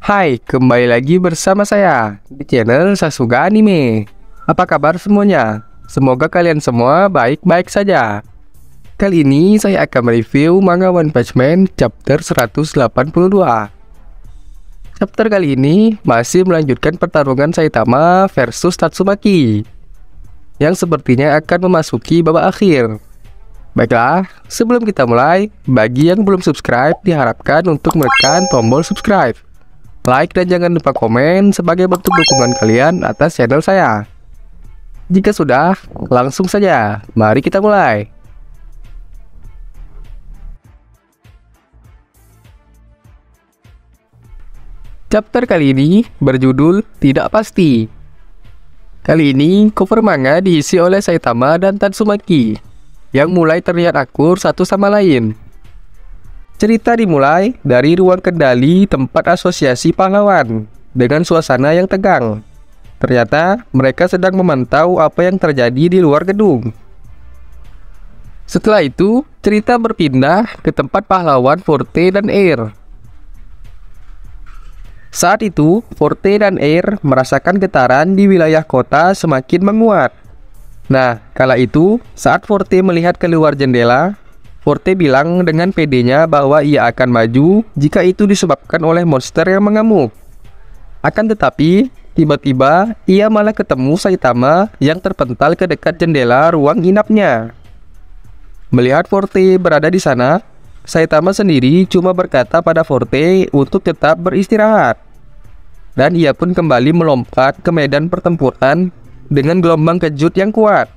Hai, kembali lagi bersama saya di channel Sasuga Anime. Apa kabar semuanya? Semoga kalian semua baik-baik saja. Kali ini saya akan mereview manga One Punch Man chapter 182. Chapter kali ini masih melanjutkan pertarungan Saitama versus Tatsumaki yang sepertinya akan memasuki babak akhir. Baiklah, sebelum kita mulai, bagi yang belum subscribe diharapkan untuk menekan tombol subscribe, like, dan jangan lupa komen sebagai bentuk dukungan kalian atas channel saya. Jika sudah, langsung saja, mari kita mulai. Chapter kali ini berjudul Tidak Pasti. Kali ini cover manga diisi oleh Saitama dan Tatsumaki yang mulai terlihat akur satu sama lain. Cerita dimulai dari ruang kendali tempat asosiasi pahlawan dengan suasana yang tegang. Ternyata mereka sedang memantau apa yang terjadi di luar gedung. Setelah itu, cerita berpindah ke tempat pahlawan Forte dan Air. Saat itu, Forte dan Air merasakan getaran di wilayah kota semakin menguat. Nah, kala itu, saat Forte melihat keluar jendela, Forte bilang dengan pedenya bahwa ia akan maju jika itu disebabkan oleh monster yang mengamuk. Akan tetapi, tiba-tiba ia malah ketemu Saitama yang terpental ke dekat jendela ruang inapnya. Melihat Forte berada di sana, Saitama sendiri cuma berkata pada Forte untuk tetap beristirahat. Dan ia pun kembali melompat ke medan pertempuran dengan gelombang kejut yang kuat,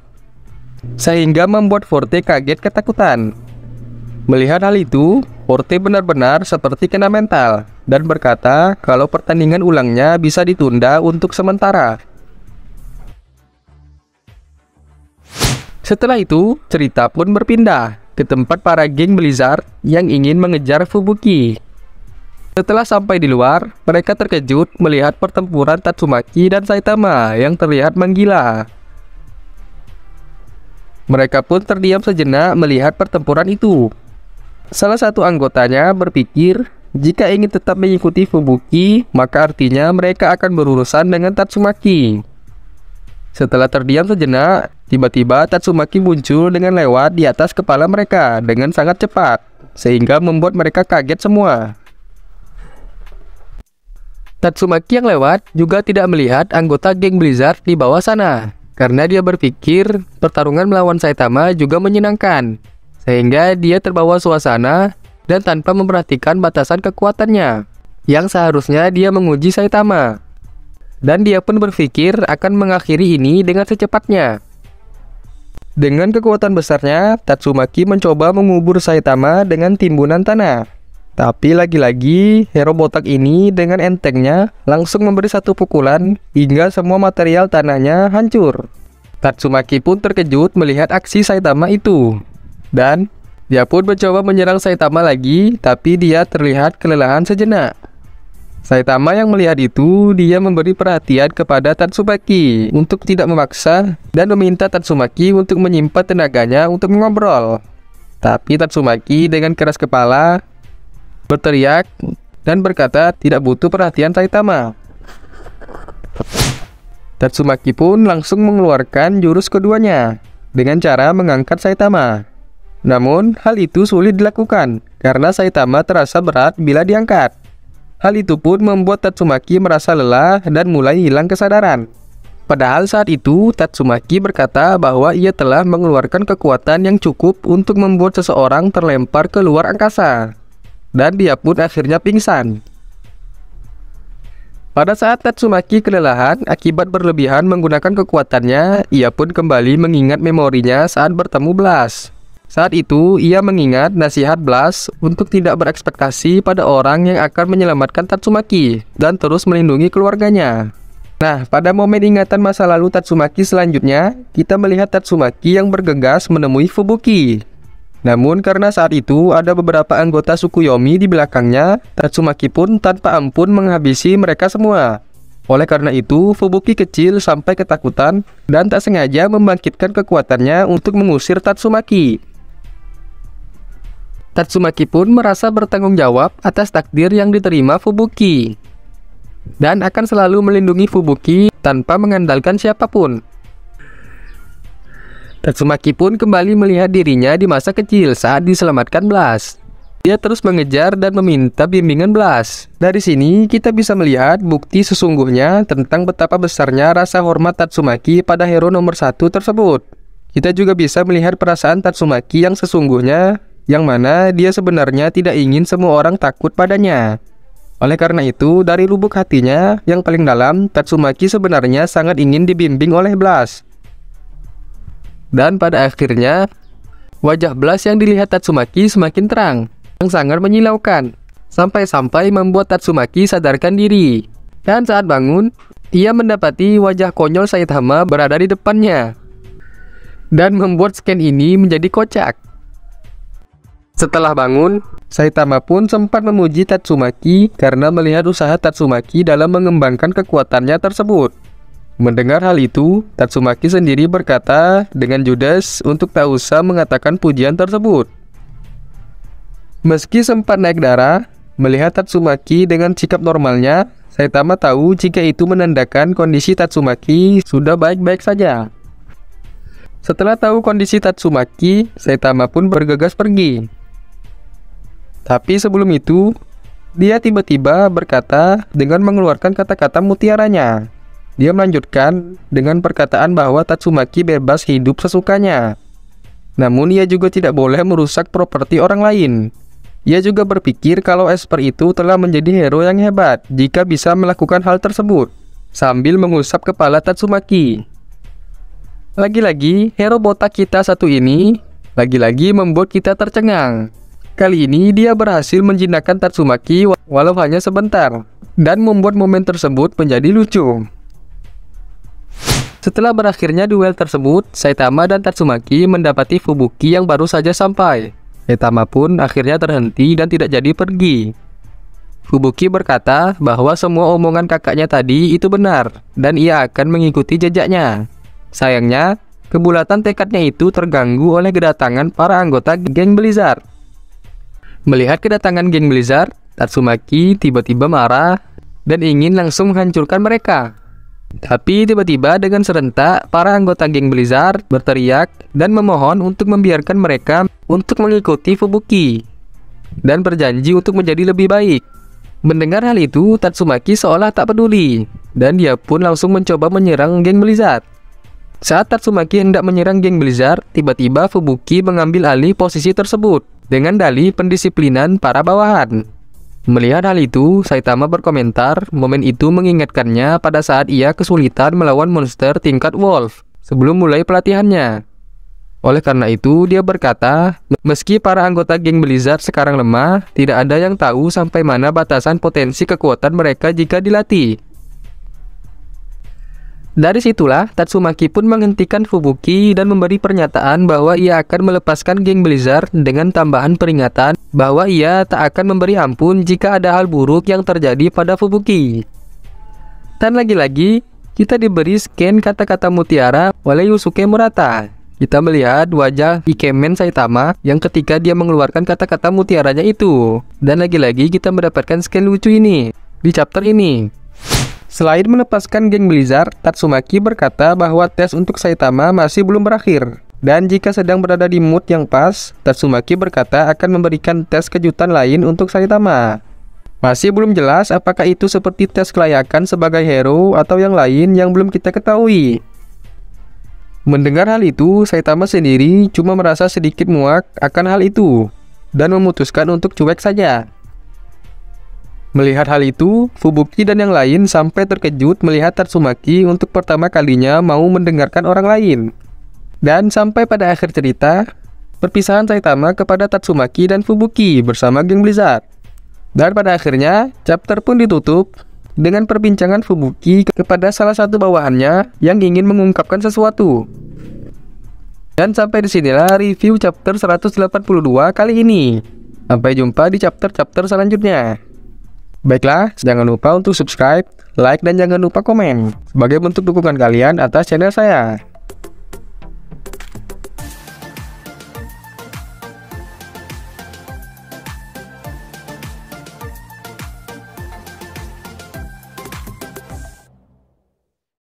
sehingga membuat Forte kaget ketakutan. Melihat hal itu, Forte benar-benar seperti kena mental dan berkata kalau pertandingan ulangnya bisa ditunda untuk sementara. Setelah itu, cerita pun berpindah ke tempat para geng Blizzard yang ingin mengejar Fubuki. Setelah sampai di luar, mereka terkejut melihat pertempuran Tatsumaki dan Saitama yang terlihat menggila. Mereka pun terdiam sejenak melihat pertempuran itu. Salah satu anggotanya berpikir jika ingin tetap mengikuti Fubuki, maka artinya mereka akan berurusan dengan Tatsumaki. Setelah terdiam sejenak, tiba-tiba Tatsumaki muncul dengan lewat di atas kepala mereka dengan sangat cepat, sehingga membuat mereka kaget semua. Tatsumaki yang lewat juga tidak melihat anggota geng Blizzard di bawah sana, karena dia berpikir pertarungan melawan Saitama juga menyenangkan, sehingga dia terbawa suasana dan tanpa memperhatikan batasan kekuatannya, yang seharusnya dia menguji Saitama. Dan dia pun berpikir akan mengakhiri ini dengan secepatnya. Dengan kekuatan besarnya, Tatsumaki mencoba mengubur Saitama dengan timbunan tanah. Tapi lagi-lagi, hero botak ini dengan entengnya langsung memberi satu pukulan hingga semua material tanahnya hancur. Tatsumaki pun terkejut melihat aksi Saitama itu. Dan dia pun mencoba menyerang Saitama lagi, tapi dia terlihat kelelahan sejenak. Saitama yang melihat itu, dia memberi perhatian kepada Tatsumaki untuk tidak memaksa dan meminta Tatsumaki untuk menyimpan tenaganya untuk mengobrol. Tapi Tatsumaki dengan keras kepala berteriak dan berkata tidak butuh perhatian Saitama. Tatsumaki pun langsung mengeluarkan jurus keduanya dengan cara mengangkat Saitama. Namun, hal itu sulit dilakukan karena Saitama terasa berat bila diangkat. Hal itu pun membuat Tatsumaki merasa lelah dan mulai hilang kesadaran. Padahal saat itu, Tatsumaki berkata bahwa ia telah mengeluarkan kekuatan yang cukup untuk membuat seseorang terlempar ke luar angkasa. Dan dia pun akhirnya pingsan. Pada saat Tatsumaki kelelahan akibat berlebihan menggunakan kekuatannya, ia pun kembali mengingat memorinya saat bertemu Blast. Saat itu, ia mengingat nasihat Blast untuk tidak berekspektasi pada orang yang akan menyelamatkan Tatsumaki dan terus melindungi keluarganya. Nah, pada momen ingatan masa lalu Tatsumaki selanjutnya, kita melihat Tatsumaki yang bergegas menemui Fubuki. Namun karena saat itu ada beberapa anggota suku Yomi di belakangnya, Tatsumaki pun tanpa ampun menghabisi mereka semua. Oleh karena itu, Fubuki kecil sampai ketakutan dan tak sengaja membangkitkan kekuatannya untuk mengusir Tatsumaki. Tatsumaki pun merasa bertanggung jawab atas takdir yang diterima Fubuki. dan akan selalu melindungi Fubuki tanpa mengandalkan siapapun. Tatsumaki pun kembali melihat dirinya di masa kecil saat diselamatkan Blast. Dia terus mengejar dan meminta bimbingan Blast. Dari sini kita bisa melihat bukti sesungguhnya tentang betapa besarnya rasa hormat Tatsumaki pada hero nomor 1 tersebut. Kita juga bisa melihat perasaan Tatsumaki yang sesungguhnya, yang mana dia sebenarnya tidak ingin semua orang takut padanya. Oleh karena itu, dari lubuk hatinya yang paling dalam, Tatsumaki sebenarnya sangat ingin dibimbing oleh Blast. Dan pada akhirnya, wajah Blast yang dilihat Tatsumaki semakin terang, yang sangat menyilaukan, sampai-sampai membuat Tatsumaki sadarkan diri. Dan saat bangun, ia mendapati wajah konyol Saitama berada di depannya, dan membuat scan ini menjadi kocak. Setelah bangun, Saitama pun sempat memuji Tatsumaki karena melihat usaha Tatsumaki dalam mengembangkan kekuatannya tersebut. Mendengar hal itu, Tatsumaki sendiri berkata dengan judes untuk tak usah mengatakan pujian tersebut. Meski sempat naik darah, melihat Tatsumaki dengan sikap normalnya, Saitama tahu jika itu menandakan kondisi Tatsumaki sudah baik-baik saja. Setelah tahu kondisi Tatsumaki, Saitama pun bergegas pergi. Tapi sebelum itu, dia tiba-tiba berkata dengan mengeluarkan kata-kata mutiaranya. Dia melanjutkan dengan perkataan bahwa Tatsumaki bebas hidup sesukanya. Namun ia juga tidak boleh merusak properti orang lain. Ia juga berpikir kalau Esper itu telah menjadi hero yang hebat jika bisa melakukan hal tersebut, sambil mengusap kepala Tatsumaki. Lagi-lagi, hero botak kita satu ini lagi-lagi membuat kita tercengang. Kali ini dia berhasil menjinakkan Tatsumaki walau hanya sebentar, dan membuat momen tersebut menjadi lucu. Setelah berakhirnya duel tersebut, Saitama dan Tatsumaki mendapati Fubuki yang baru saja sampai. Saitama pun akhirnya terhenti dan tidak jadi pergi. Fubuki berkata bahwa semua omongan kakaknya tadi itu benar, dan ia akan mengikuti jejaknya. Sayangnya, kebulatan tekadnya itu terganggu oleh kedatangan para anggota geng Blizzard. Melihat kedatangan geng Blizzard, Tatsumaki tiba-tiba marah dan ingin langsung menghancurkan mereka. Tapi tiba-tiba dengan serentak, para anggota geng Blizzard berteriak dan memohon untuk membiarkan mereka untuk mengikuti Fubuki dan berjanji untuk menjadi lebih baik. Mendengar hal itu, Tatsumaki seolah tak peduli, dan dia pun langsung mencoba menyerang geng Blizzard. Saat Tatsumaki hendak menyerang geng Blizzard, tiba-tiba Fubuki mengambil alih posisi tersebut dengan dalih pendisiplinan para bawahan. Melihat hal itu, Saitama berkomentar momen itu mengingatkannya pada saat ia kesulitan melawan monster tingkat Wolf sebelum mulai pelatihannya. Oleh karena itu, dia berkata, meski para anggota geng Blizzard sekarang lemah, tidak ada yang tahu sampai mana batasan potensi kekuatan mereka jika dilatih. Dari situlah, Tatsumaki pun menghentikan Fubuki dan memberi pernyataan bahwa ia akan melepaskan geng Blizzard dengan tambahan peringatan bahwa ia tak akan memberi ampun jika ada hal buruk yang terjadi pada Fubuki. Dan lagi-lagi, kita diberi scan kata-kata mutiara oleh Yusuke Murata. Kita melihat wajah Ikemen Saitama yang ketika dia mengeluarkan kata-kata mutiaranya itu. Dan lagi-lagi kita mendapatkan scan lucu ini di chapter ini. Selain melepaskan geng Blizzard, Tatsumaki berkata bahwa tes untuk Saitama masih belum berakhir. Dan jika sedang berada di mood yang pas, Tatsumaki berkata akan memberikan tes kejutan lain untuk Saitama. Masih belum jelas apakah itu seperti tes kelayakan sebagai hero atau yang lain yang belum kita ketahui. Mendengar hal itu, Saitama sendiri cuma merasa sedikit muak akan hal itu dan memutuskan untuk cuek saja. Melihat hal itu, Fubuki dan yang lain sampai terkejut melihat Tatsumaki untuk pertama kalinya mau mendengarkan orang lain. Dan sampai pada akhir cerita, perpisahan Saitama kepada Tatsumaki dan Fubuki bersama geng Blizzard. Dan pada akhirnya, chapter pun ditutup dengan perbincangan Fubuki kepada salah satu bawahannya yang ingin mengungkapkan sesuatu. Dan sampai disinilah review chapter 182 kali ini. Sampai jumpa di chapter-chapter selanjutnya. Baiklah, jangan lupa untuk subscribe, like, dan jangan lupa komen sebagai bentuk dukungan kalian atas channel saya.